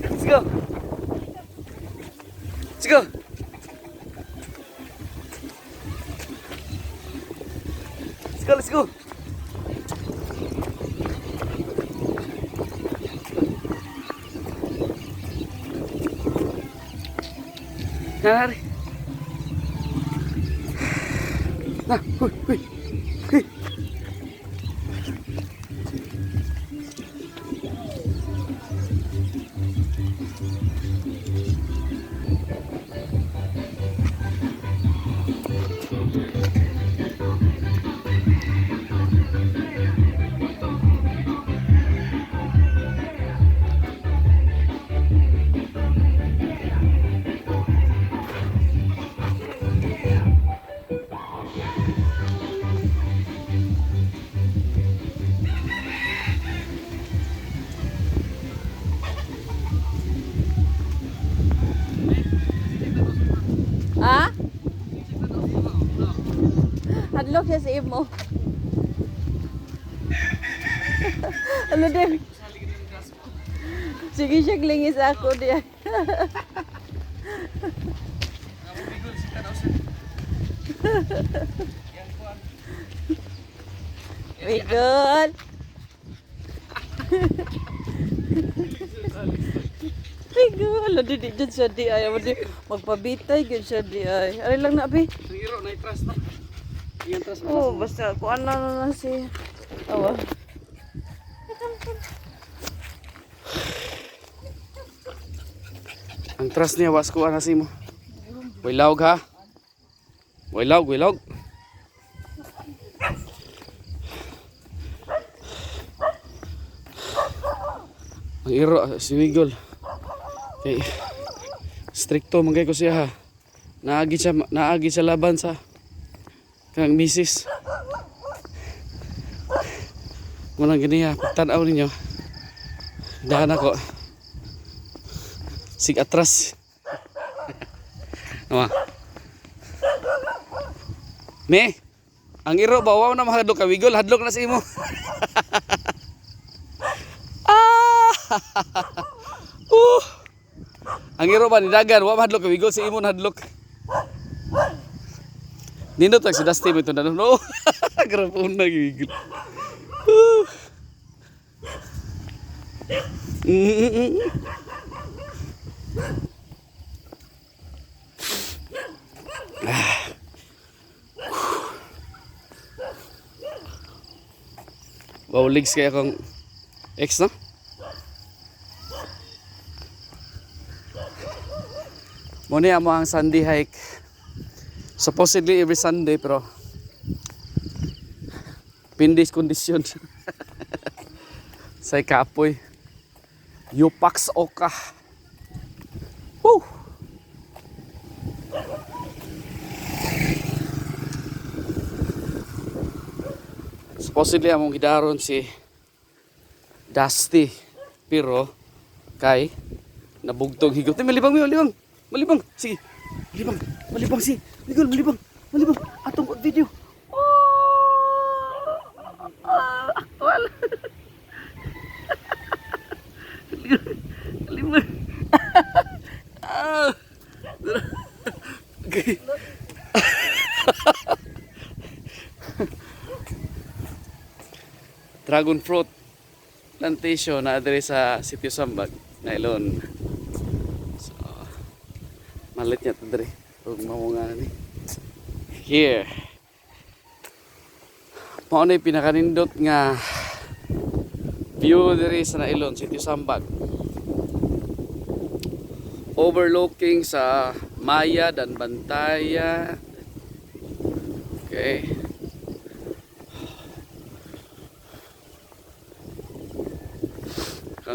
Let's go. Let's go. Let's go, let's go. Nari. Nah, huy, huy. Huy. Ha? Hadlok siya sa imo. Ano din? Sige siya klingis ako diyan. Wiggle. Wiggle. Ladi di dyan siya di ay. Magpabitay dyan siya di ay. Ano lang na abi? Hero na i-trust na. Iyan trust mo. Oh, basta kung ano na si... Awa. Ang trust niya was ko ana simo. Wilawg ha. Wilawg, wilawg. Ang iro si Wiggle. Okay. Stricto man kay ko siya ha. Naagi siya laban sa kang misis. Walang ganiya, pagtanaw ninyo. Daan ako. Sig atras. Nawa. Me, ang iro ba wow na mahadlok ka Wiggle, hadlok na sa imo. Ang iro ba ni dagan, wa mahadlok ka Wiggle, si imo hadlok. Nindot si Dusty mo ito na no. Grapon na Wiggle. Wow, legs kaya akong ex, no? Muna mo ang Sunday hike. Supposedly every Sunday, pero pindis kondisyon. Say kapoy. Yupax oka. Woo! Supposedly among gidaron si Dusty, pero kay nabugtong higot. Malibang, malibang, malibang. Sige, malibang, malibang si Wiggle, malibang, malibang. Atong video. Actual. Malibang. Okay. Dragon fruit plantation na adre sa Sitio Sambag na ilon. So, malit niya adre. Huwag mamunga ni. Here. Mao na pinakanindot nga view diri sa Nailon, Sitio Sambag. Overlooking sa Maya dan Bantaya. Okay.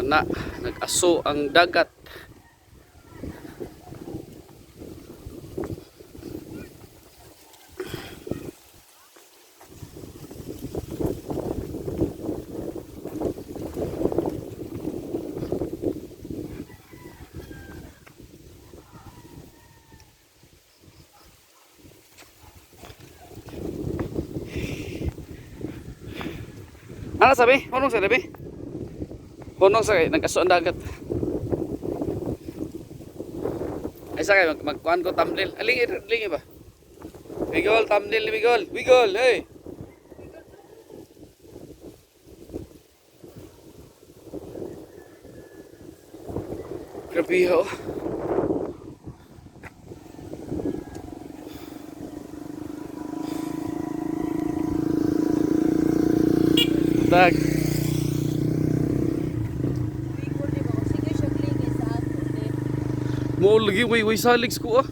Na nag-aso ang dagat. Ano sabi? Hunong sa sabi? Hunong sa nagkasuon dagat. Ay sa kayo, magkuhan ko thumbnail. Alingi ba? Wigol, thumbnail ni Wigol. Wigol, hey! Grabe ho. Dag. Bicol di ba? Sige siya klingin sa ato. Mo lagi way saligs ko ah.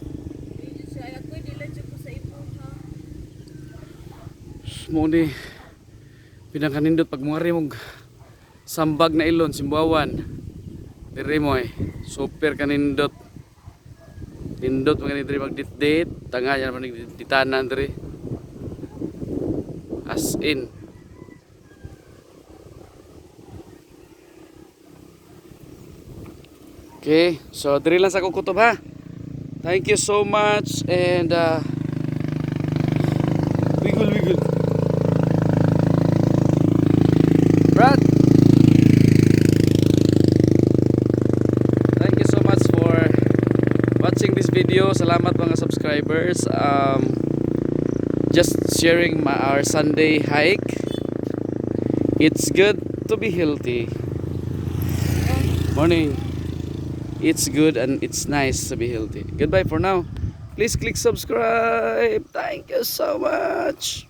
Hindi siya. Ako dila dyan ko sa ipo ha. Mo ni pinangkanindot pag muari mong sambag na ilon, simbawan. Diri mo eh. Super kanindot. Nindot mga diri magdit-dit. Tanga yan naman ditanan diri. As in. Okay, so diri lang sa akong kutob ha. Thank you so much and wiggle. Brad. Thank you so much for watching this video. Salamat mga subscribers. Just sharing our Sunday hike. It's good to be healthy. Morning. It's good and it's nice to be healthy. Goodbye for now. Please click subscribe. Thank you so much.